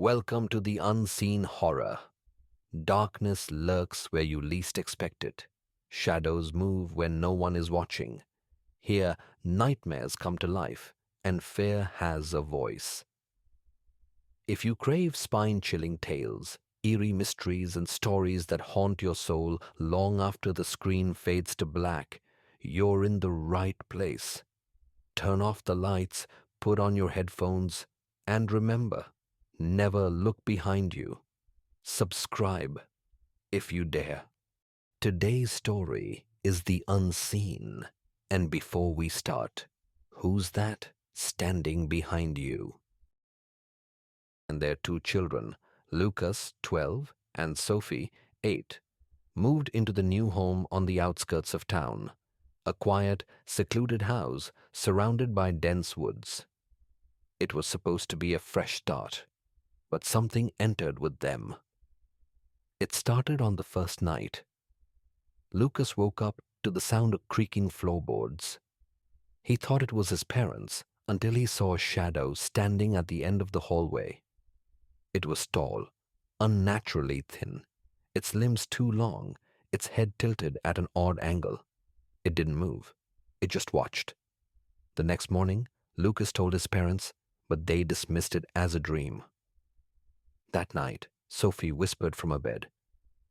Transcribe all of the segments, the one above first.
Welcome to the unseen horror. Darkness lurks where you least expect it. Shadows move when no one is watching. Here, nightmares come to life, and fear has a voice. If you crave spine-chilling tales, eerie mysteries, and stories that haunt your soul long after the screen fades to black, you're in the right place. Turn off the lights, put on your headphones, and remember, never look behind you. Subscribe if you dare. Today's story is the unseen. And before we start, who's that standing behind you? And their two children, Lucas, 12, and Sophie, 8, moved into the new home on the outskirts of town, a quiet, secluded house surrounded by dense woods. It was supposed to be a fresh start, but something entered with them. It started on the first night. Lucas woke up to the sound of creaking floorboards. He thought it was his parents until he saw a shadow standing at the end of the hallway. It was tall, unnaturally thin, its limbs too long, its head tilted at an odd angle. It didn't move. It just watched. The next morning, Lucas told his parents, but they dismissed it as a dream. That night, Sophie whispered from her bed,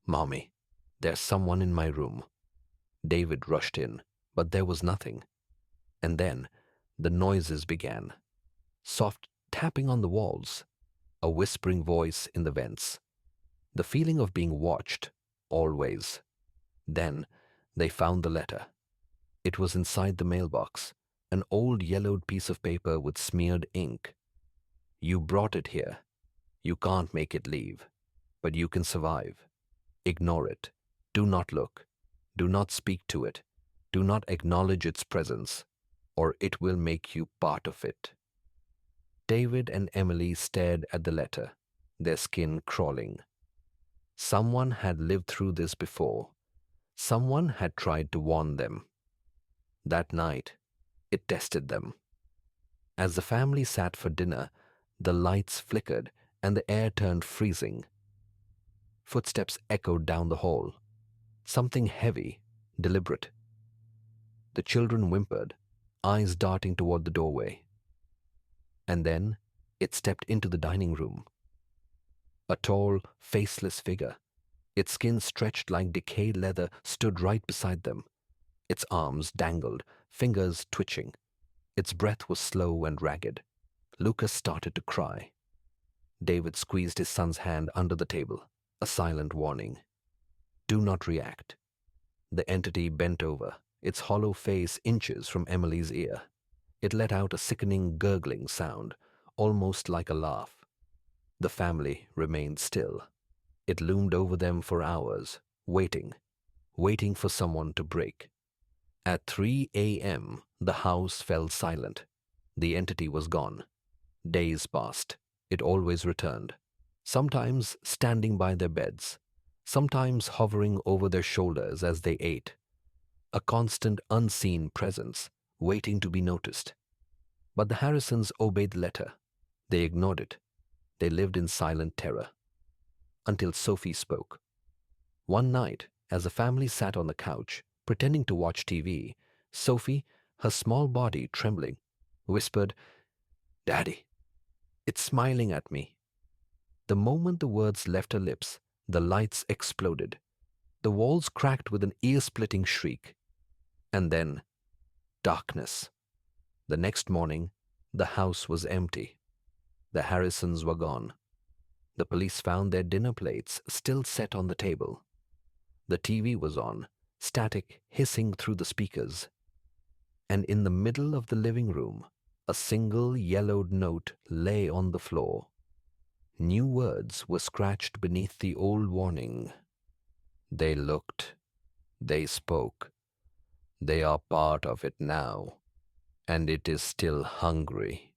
"Mommy, there's someone in my room." David rushed in, but there was nothing. And then the noises began. Soft tapping on the walls, a whispering voice in the vents. The feeling of being watched, always. Then they found the letter. It was inside the mailbox, an old yellowed piece of paper with smeared ink. "You brought it here. You can't make it leave, but you can survive. Ignore it. Do not look. Do not speak to it. Do not acknowledge its presence, or it will make you part of it." David and Emily stared at the letter, their skin crawling. Someone had lived through this before. Someone had tried to warn them. That night, it tested them. As the family sat for dinner, the lights flickered and the air turned freezing. Footsteps echoed down the hall. Something heavy, deliberate. The children whimpered, eyes darting toward the doorway. And then it stepped into the dining room. A tall, faceless figure, its skin stretched like decayed leather, stood right beside them. Its arms dangled, fingers twitching. Its breath was slow and ragged. Lucas started to cry. David squeezed his son's hand under the table, a silent warning. "Do not react." The entity bent over, its hollow face inches from Emily's ear. It let out a sickening gurgling sound, almost like a laugh. The family remained still. It loomed over them for hours, waiting for someone to break. At 3 a.m., the house fell silent. The entity was gone. Days passed. It always returned, sometimes standing by their beds, sometimes hovering over their shoulders as they ate. A constant unseen presence, waiting to be noticed. But the Harrisons obeyed the letter. They ignored it. They lived in silent terror. Until Sophie spoke. One night, as the family sat on the couch, pretending to watch TV, Sophie, her small body trembling, whispered, "Daddy, it's smiling at me." The moment the words left her lips, the lights exploded. The walls cracked with an ear-splitting shriek. And then, darkness. The next morning, the house was empty. The Harrisons were gone. The police found their dinner plates still set on the table. The TV was on, static hissing through the speakers. And in the middle of the living room, a single yellowed note lay on the floor. New words were scratched beneath the old warning. "They looked. They spoke. They are part of it now, and it is still hungry."